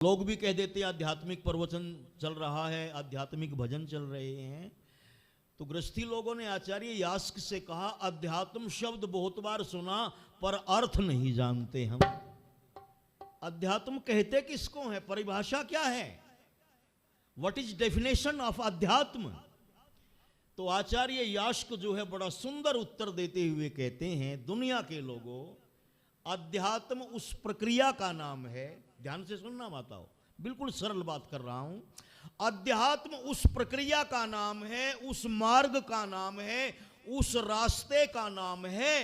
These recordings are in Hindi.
लोग भी कह देते हैं आध्यात्मिक प्रवचन चल रहा है, आध्यात्मिक भजन चल रहे हैं। तो गृहस्थी लोगों ने आचार्य यास्क से कहा, अध्यात्म शब्द बहुत बार सुना पर अर्थ नहीं जानते हम। अध्यात्म कहते किसको है, परिभाषा क्या है, व्हाट इज डेफिनेशन ऑफ अध्यात्म। तो आचार्य यास्क जो है बड़ा सुंदर उत्तर देते हुए कहते हैं, दुनिया के लोगों, अध्यात्म उस प्रक्रिया का नाम है, ध्यान से सुनना माताओ, बिल्कुल सरल बात कर रहा हूं। अध्यात्म उस प्रक्रिया का नाम है, उस मार्ग का नाम है, उस रास्ते का नाम है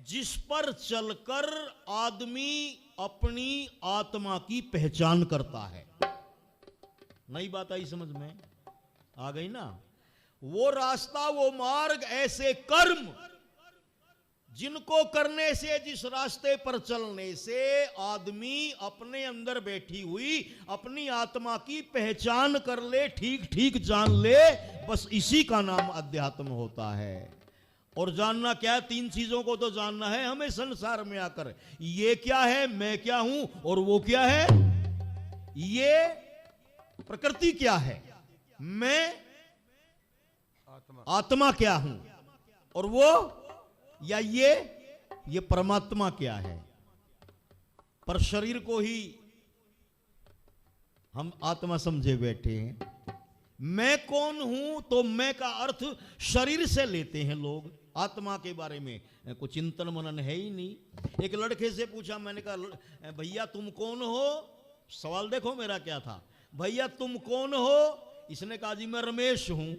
जिस पर चलकर आदमी अपनी आत्मा की पहचान करता है। नई बात आई समझ में, आ गई ना। वो रास्ता, वो मार्ग, ऐसे कर्म जिनको करने से, जिस रास्ते पर चलने से आदमी अपने अंदर बैठी हुई अपनी आत्मा की पहचान कर ले, ठीक ठीक जान ले, बस इसी का नाम अध्यात्म होता है। और जानना क्या है, तीन चीजों को तो जानना है हमें संसार में आकर। ये क्या है, मैं क्या हूं, और वो क्या है, ये प्रकृति क्या है, मैं आत्मा क्या हूं, और वो या ये परमात्मा क्या है। पर शरीर को ही हम आत्मा समझे बैठे हैं। मैं कौन हूं, तो मैं का अर्थ शरीर से लेते हैं लोग। आत्मा के बारे में कुछ चिंतन मनन है ही नहीं। एक लड़के से पूछा, मैंने कहा भैया तुम कौन हो, सवाल देखो मेरा क्या था, भैया तुम कौन हो। इसने कहा जी मैं रमेश हूं।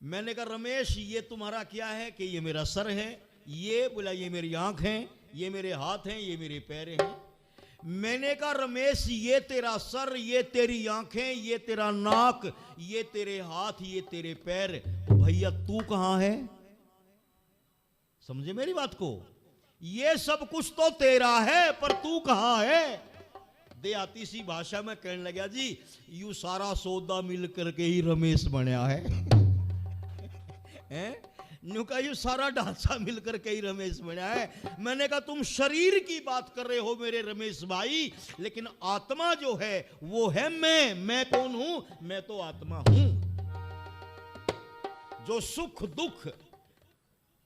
मैंने कहा रमेश ये तुम्हारा क्या है, कि ये मेरा सर है, ये बोला ये मेरी आंख है, ये मेरे हाथ हैं, ये मेरे पैर हैं। मैंने कहा रमेश ये तेरा सर, ये तेरी आंखें, ये तेरा नाक, ये तेरे हाथ, ये तेरे पैर, भैया तू कहां है। समझे मेरी बात को, ये सब कुछ तो तेरा है पर तू कहां है। देहाती सी भाषा में कहने लगा जी यू सारा सौदा मिल करके ही रमेश बनया है। न्यू का यू सारा ढांचा मिलकर के ही रमेश बना है। मैंने कहा तुम शरीर की बात कर रहे हो मेरे रमेश भाई, लेकिन आत्मा जो है वो है मैं कौन हूं, मैं तो आत्मा हूं। जो सुख दुख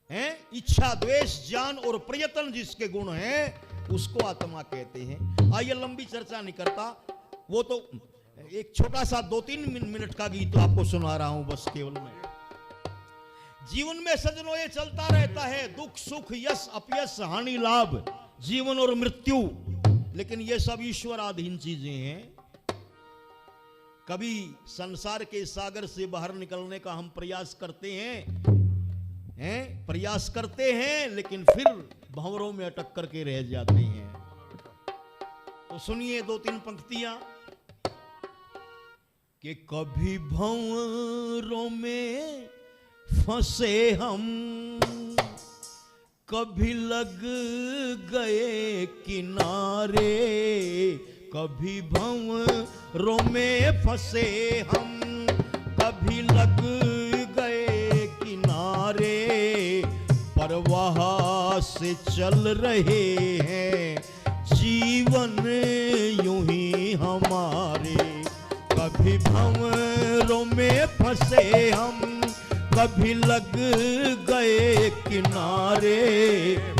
है, इच्छा द्वेष ज्ञान और प्रयत्न जिसके गुण हैं उसको आत्मा कहते हैं। आइए लंबी चर्चा नहीं करता, वो तो एक छोटा सा 2-3 मिनट का गीत तो आपको सुना रहा हूं बस केवल मैं। जीवन में सजनों ये चलता रहता है, दुख सुख यश अपयश हानि लाभ, जीवन और मृत्यु, लेकिन ये सब ईश्वराधीन चीजें हैं। कभी संसार के सागर से बाहर निकलने का हम प्रयास करते हैं, प्रयास करते हैं, लेकिन फिर भंवरों में अटक करके रह जाते हैं। तो सुनिए 2-3 पंक्तियां कि कभी भंवरों में फंसे हम, कभी लग गए किनारे, कभी भंवरों में फंसे हम, कभी लग गए किनारे, परवाह से चल रहे हैं जीवन यूं ही हमारे। कभी भंवरों में फंसे हम, कभी लग गए किनारे,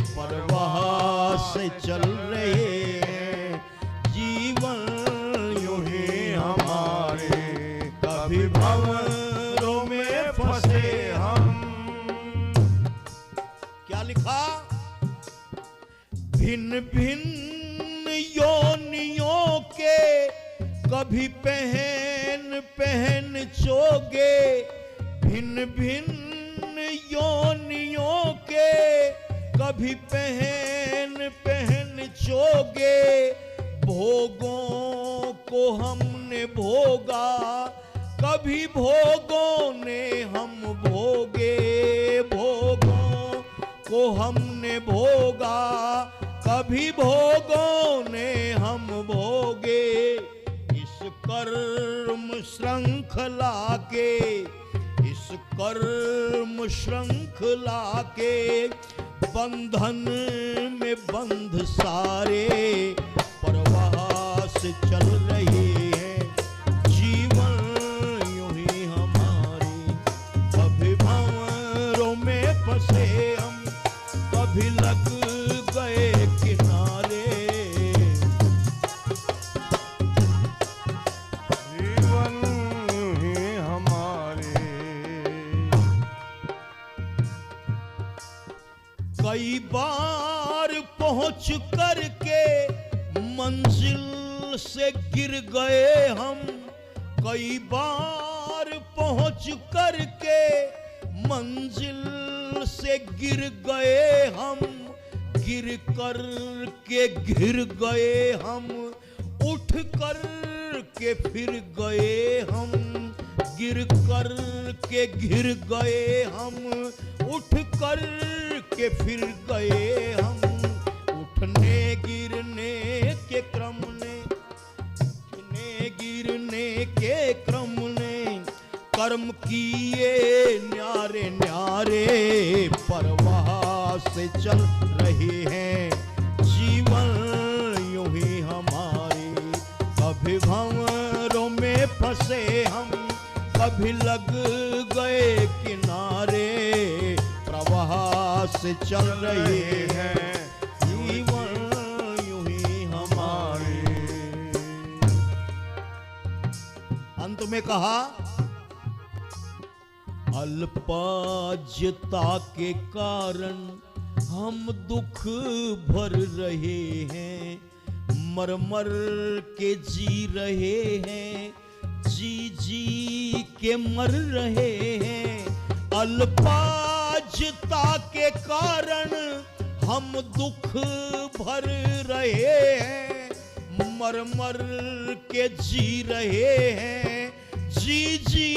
परवाह से चल रहे हैं जीवन यूं ही हमारे। कभी भंवरों में फंसे हम। क्या लिखा, भिन्न भिन्न योनियों के कभी पहन पहन चोगे, भिन्न भिन्न योनियों के कभी पहन पहन चोगे, भोगों को हमने भोगा, कभी भोगों ने हम भोगे, भोगों को हमने भोगा, कभी भोगों ने हम भोगे। इस कर्म श्रृंखला के, इस कर्म श्रृंखला के बंधन में बंध सारे, परवाह से चल रही है। जीवन यूं ही हमारी, कभी भंवरों में फंसे हम, कभी लग गए किनारे। जीवन ही हमारे। कई बार पहुंच करके मंजिल से गिर गए हम, कई बार पहुंच करके मंजिल से गिर गए हम, गिर कर के घिर गए हम, उठ कर के फिर गए हम, गिर कर के घिर गए हम, उठ कर के फिर गए हम। उठने गिरने के क्रम ने, उठने गिरने के क्रम ने कर्म किए न्यारे न्यारे, परवाह से चल रहे हैं। जीवन यूं ही हमारी, कभी भंवरों में फंसे हम, कभी लग गए किनारे, प्रवाह से चल रहे हैं। जीवन यूं ही हमारे। अंत में कहा, अल्पज्यता के कारण हम दुख भर रहे हैं, मर मर के जी रहे हैं, जी जी के मर रहे हैं। अल्पज्यता के कारण हम दुख भर रहे हैं, मर मर के जी रहे हैं, जी जी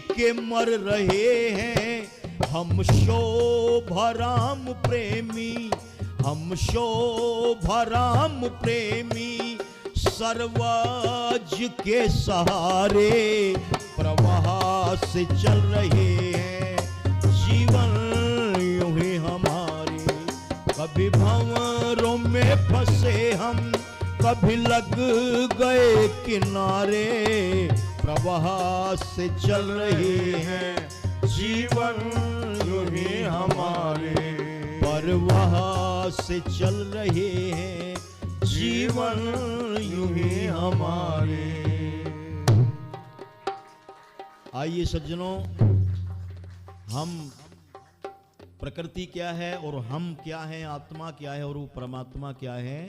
के मर रहे हैं। हम शोभाराम प्रेमी, हम शोभाराम प्रेमी, सर्वज के सहारे प्रवाह से चल रहे हैं। जीवन यूं ही हमारे, कभी भंवरों में फंसे हम, कभी लग गए किनारे, प्रवाह से चल रहे हैं। जीवन यूं ही हमारे, परवाह से चल रहे हैं। जीवन यूं ही हमारे। आइए सज्जनों, हम प्रकृति क्या है और हम क्या हैं, आत्मा क्या है और वो परमात्मा क्या है,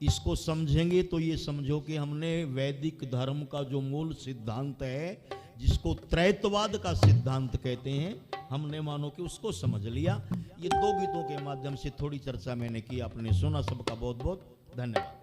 इसको समझेंगे तो ये समझो कि हमने वैदिक धर्म का जो मूल सिद्धांत है, जिसको त्रैतवाद का सिद्धांत कहते हैं, हमने मानो कि उसको समझ लिया। ये दो गीतों के माध्यम से थोड़ी चर्चा मैंने की, आपने सुना। सबका बहुत बहुत धन्यवाद।